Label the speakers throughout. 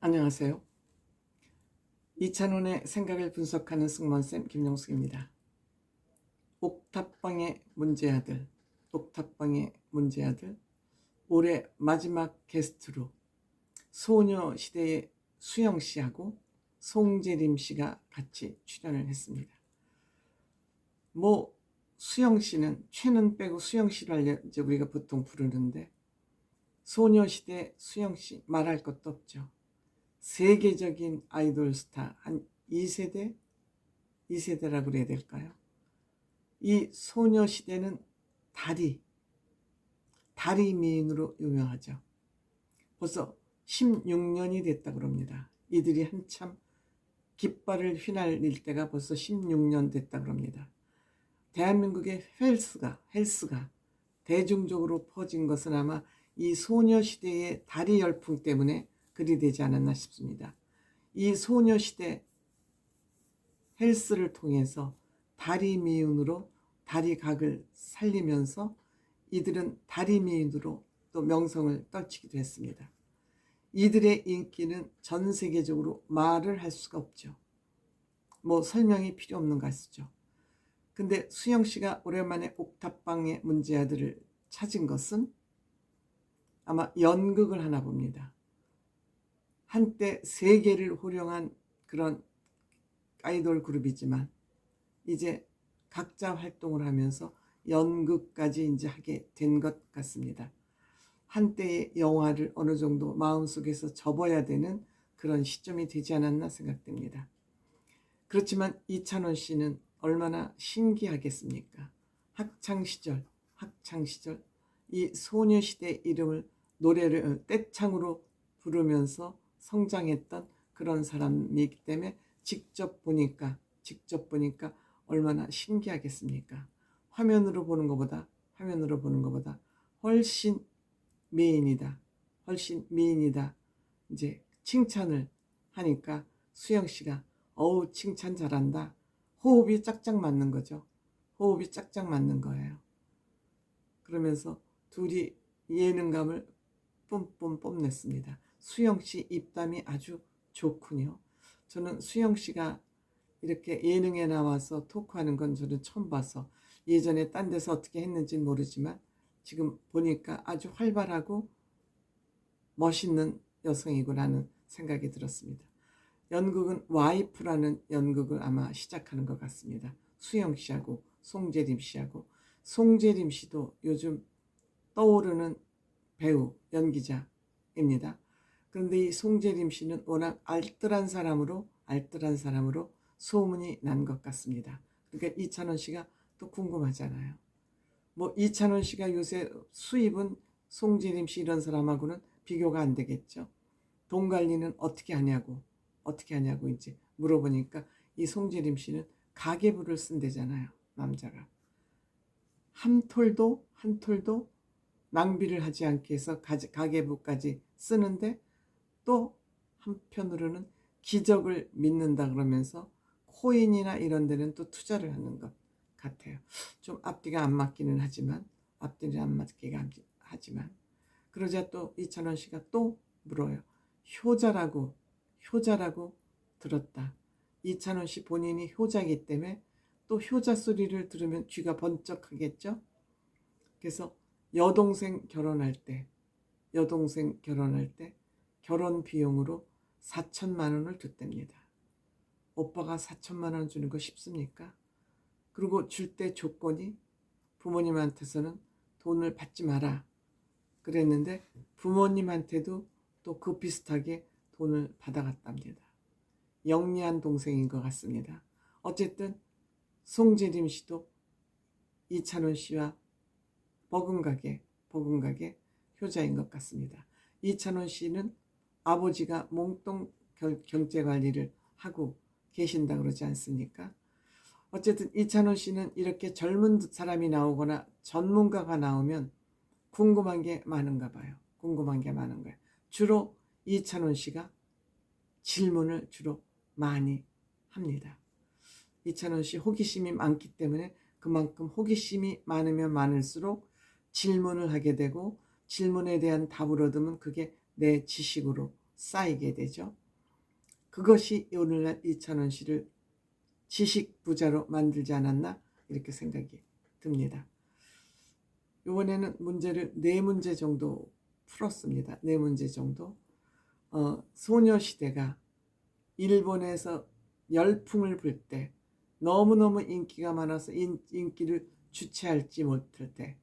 Speaker 1: 안녕하세요. 이찬원의 생각을 분석하는 승무원쌤 김용숙입니다. 옥탑방의 문제아들, 옥탑방의 문제아들, 올해 마지막 게스트로 소녀시대의 수영씨하고 송재림씨가 같이 출연을 했습니다. 수영씨는 최는 빼고 수영씨로 이제 우리가 보통 부르는데, 소녀시대 수영씨 말할 것도 없죠. 세계적인 아이돌 스타, 한 2세대라고 그래야 될까요? 이 소녀시대는 다리 미인으로 유명하죠. 벌써 16년이 됐다 그럽니다. 이들이 한참 깃발을 휘날릴 때가 벌써 16년 됐다 그럽니다. 대한민국의 헬스가 대중적으로 퍼진 것은 아마 이 소녀시대의 다리 열풍 때문에 그리 되지 않았나 싶습니다. 이 소녀시대 헬스를 통해서 다리 미인으로 다리각을 살리면서 이들은 다리 미인으로 또 명성을 떨치기도 했습니다. 이들의 인기는 전 세계적으로 말을 할 수가 없죠. 설명이 필요 없는 가수죠. 근데 수영 씨가 오랜만에 옥탑방의 문제아들을 찾은 것은 아마 연극을 하나 봅니다. 한때 세계를 호령한 그런 아이돌 그룹이지만 이제 각자 활동을 하면서 연극까지 이제 하게 된 것 같습니다. 한때의 영화를 어느 정도 마음속에서 접어야 되는 그런 시점이 되지 않았나 생각됩니다. 그렇지만 이찬원 씨는 얼마나 신기하겠습니까? 학창시절 이 소녀시대 이름을 노래를 떼창으로 부르면서 성장했던 그런 사람이기 때문에 직접 보니까 얼마나 신기하겠습니까? 화면으로 보는 것보다 훨씬 미인이다. 이제 칭찬을 하니까 수영 씨가 어우 칭찬 잘한다. 호흡이 짝짝 맞는 거죠. 호흡이 짝짝 맞는 거예요. 그러면서 둘이 예능감을 뿜뿜 뽐냈습니다. 수영 씨 입담이 아주 좋군요. 저는 수영 씨가 이렇게 예능에 나와서 토크하는 건 저는 처음 봐서, 예전에 딴 데서 어떻게 했는지는 모르지만 지금 보니까 아주 활발하고 멋있는 여성이구나는 생각이 들었습니다. 연극은 와이프라는 연극을 아마 시작하는 것 같습니다. 수영 씨하고 송재림 씨하고. 송재림 씨도 요즘 떠오르는 배우, 연기자입니다. 그런데 이 송재림 씨는 워낙 알뜰한 사람으로 소문이 난 것 같습니다. 그러니까 이찬원 씨가 또 궁금하잖아요. 이찬원 씨가 요새 수입은 송재림 씨 이런 사람하고는 비교가 안 되겠죠. 돈 관리는 어떻게 하냐고 이제 물어보니까 이 송재림 씨는 가계부를 쓴대잖아요. 남자가 한 톨도 낭비를 하지 않게 해서 가계부까지 쓰는데, 또 한편으로는 기적을 믿는다 그러면서 코인이나 이런 데는 또 투자를 하는 것 같아요. 좀 앞뒤가 안 맞기는 하지만 그러자 또 이찬원 씨가 또 물어요. 효자라고 들었다. 이찬원 씨 본인이 효자이기 때문에 또 효자 소리를 들으면 귀가 번쩍하겠죠. 그래서 여동생 결혼할 때 결혼 비용으로 4천만 원을 줬답니다. 오빠가 4천만 원 주는 거 쉽습니까? 그리고 줄 때 조건이 부모님한테서는 돈을 받지 마라 그랬는데, 부모님한테도 또 그 비슷하게 돈을 받아갔답니다. 영리한 동생인 것 같습니다. 어쨌든 송재림 씨도 이찬원 씨와 버금가게 효자인 것 같습니다. 이찬원 씨는 아버지가 몽땅 경제 관리를 하고 계신다 그러지 않습니까? 어쨌든 이찬원 씨는 이렇게 젊은 사람이 나오거나 전문가가 나오면 궁금한 게 많은가 봐요. 주로 이찬원 씨가 질문을 주로 많이 합니다. 이찬원 씨 호기심이 많기 때문에 그만큼 호기심이 많으면 많을수록 질문을 하게 되고, 질문에 대한 답을 얻으면 그게 내 지식으로 쌓이게 되죠. 그것이 오늘날 이찬원 씨를 지식 부자로 만들지 않았나 이렇게 생각이 듭니다. 이번에는 문제를 4문제 정도 풀었습니다. 4문제 정도. 소녀시대가 일본에서 열풍을 불 때, 너무너무 인기가 많아서 인기를 주체할지 못할 때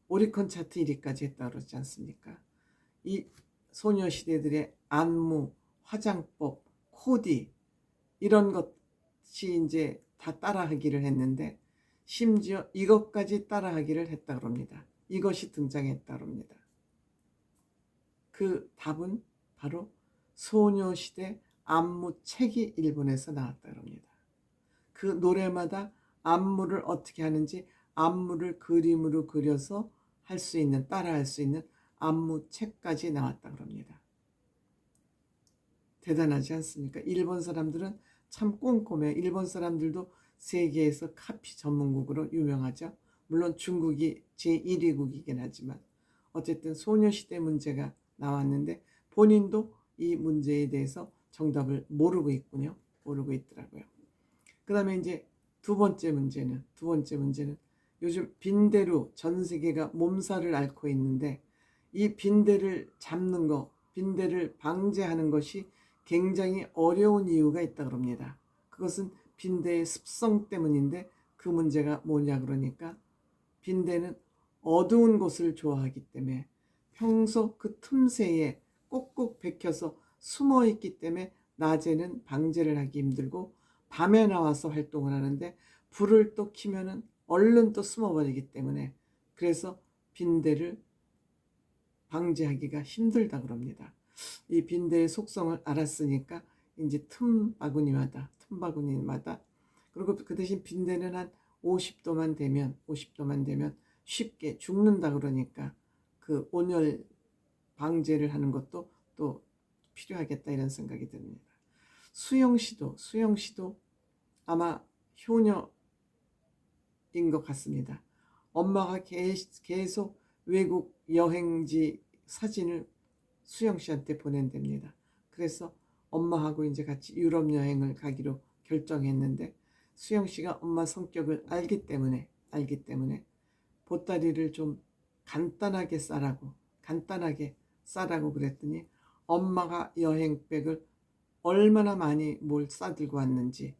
Speaker 1: 오리콘 차트 1위까지 했다 그러지 않습니까? 이 소녀시대들의 안무, 화장법, 코디 이런 것이 이제 다 따라하기를 했는데, 심지어 이것까지 따라하기를 했다 그럽니다. 이것이 등장했다 그럽니다. 그 답은 바로 소녀시대 안무책이 일본에서 나왔다 그럽니다. 그 노래마다 안무를 어떻게 하는지, 안무를 그림으로 그려서 할 수 있는, 따라할 수 있는 안무책까지 나왔다 그럽니다. 대단하지 않습니까? 일본 사람들은 참 꼼꼼해요. 일본 사람들도 세계에서 카피 전문국으로 유명하죠. 물론 중국이 제1위국이긴 하지만 어쨌든 소녀시대 문제가 나왔는데 본인도 이 문제에 대해서 정답을 모르고 있군요. 모르고 있더라고요. 그 다음에 이제 두 번째 문제는 요즘 빈대로 전 세계가 몸살을 앓고 있는데, 이 빈대를 잡는 거, 빈대를 방제하는 것이 굉장히 어려운 이유가 있다 그럽니다. 그것은 빈대의 습성 때문인데, 그 문제가 뭐냐 그러니까 빈대는 어두운 곳을 좋아하기 때문에 평소 그 틈새에 꼭꼭 박혀서 숨어 있기 때문에 낮에는 방제를 하기 힘들고 밤에 나와서 활동을 하는데, 불을 또 켜면은 얼른 또 숨어버리기 때문에 그래서 빈대를 방제하기가 힘들다 그럽니다. 이 빈대의 속성을 알았으니까 이제 틈바구니마다 그리고 그 대신 빈대는 한 50도만 되면 쉽게 죽는다 그러니까 그 온열 방제를 하는 것도 또 필요하겠다 이런 생각이 듭니다. 수영 씨도 아마 효녀인 것 같습니다. 엄마가 계속 외국 여행지 사진을 수영 씨한테 보낸답니다. 그래서 엄마하고 이제 같이 유럽 여행을 가기로 결정했는데, 수영 씨가 엄마 성격을 알기 때문에 보따리를 좀 간단하게 싸라고 그랬더니 엄마가 여행백을 얼마나 많이 뭘 싸들고 왔는지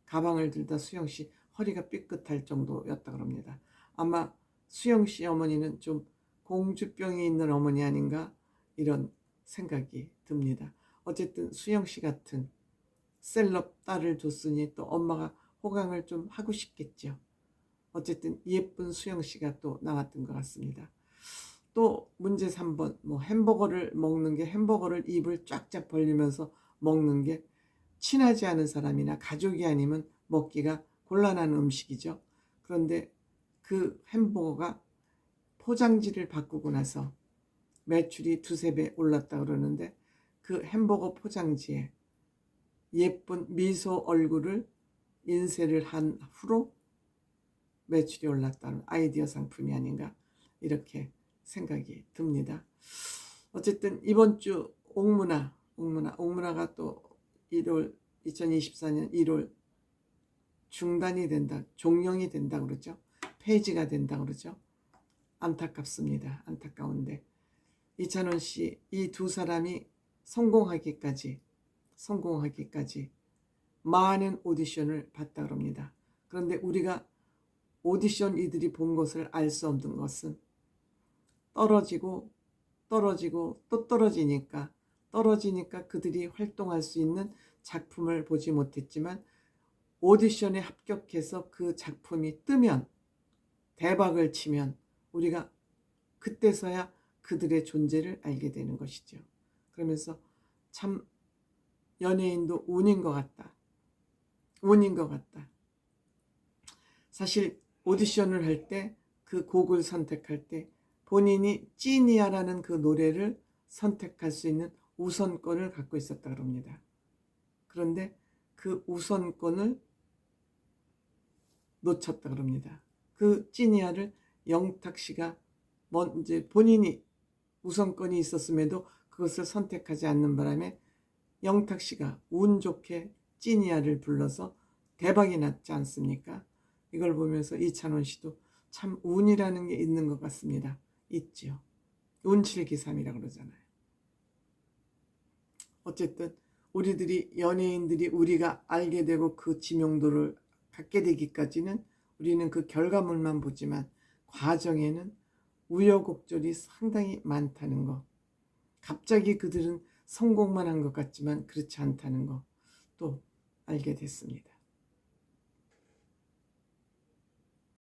Speaker 1: 가방을 들다 수영씨 허리가 삐끗할 정도였다 그럽니다. 아마 수영씨 어머니는 좀 공주병이 있는 어머니 아닌가 이런 생각이 듭니다. 어쨌든 수영씨 같은 셀럽 딸을 줬으니 또 엄마가 호강을 좀 하고 싶겠죠. 어쨌든 예쁜 수영씨가 또 나왔던 것 같습니다. 또 문제 3번, 햄버거를 먹는 게, 햄버거를 입을 쫙쫙 벌리면서 먹는 게 친하지 않은 사람이나 가족이 아니면 먹기가 곤란한 음식이죠. 그런데 그 햄버거가 포장지를 바꾸고 나서 매출이 2~3배 올랐다 그러는데, 그 햄버거 포장지에 예쁜 미소 얼굴을 인쇄를 한 후로 매출이 올랐다는 아이디어 상품이 아닌가 이렇게 생각이 듭니다. 어쨌든 이번 주 옥문화가 또 2024년 1월 종영이 된다 그러죠. 폐지가 된다 그러죠. 안타깝습니다. 안타까운데 이찬원 씨, 이 두 사람이 성공하기까지 많은 오디션을 봤다 그럽니다. 그런데 우리가 오디션 이들이 본 것을 알 수 없는 것은 떨어지고 또 떨어지니까 그들이 활동할 수 있는 작품을 보지 못했지만, 오디션에 합격해서 그 작품이 뜨면, 대박을 치면 우리가 그때서야 그들의 존재를 알게 되는 것이죠. 그러면서 참 연예인도 운인 것 같다. 사실 오디션을 할 때, 그 곡을 선택할 때 본인이 찐이야라는 그 노래를 선택할 수 있는 우선권을 갖고 있었다 그럽니다. 그런데 그 우선권을 놓쳤다 그럽니다. 그 찐이야를 영탁 씨가 먼저 본인이 우선권이 있었음에도 그것을 선택하지 않는 바람에 영탁 씨가 운 좋게 찐이야를 불러서 대박이 났지 않습니까? 이걸 보면서 이찬원 씨도 참 운이라는 게 있는 것 같습니다. 있지요. 운칠기삼이라고 그러잖아요. 어쨌든 우리들이 연예인들이 우리가 알게 되고 그 지명도를 갖게 되기까지는 우리는 그 결과물만 보지만 과정에는 우여곡절이 상당히 많다는 거, 갑자기 그들은 성공만 한 것 같지만 그렇지 않다는 거 또 알게 됐습니다.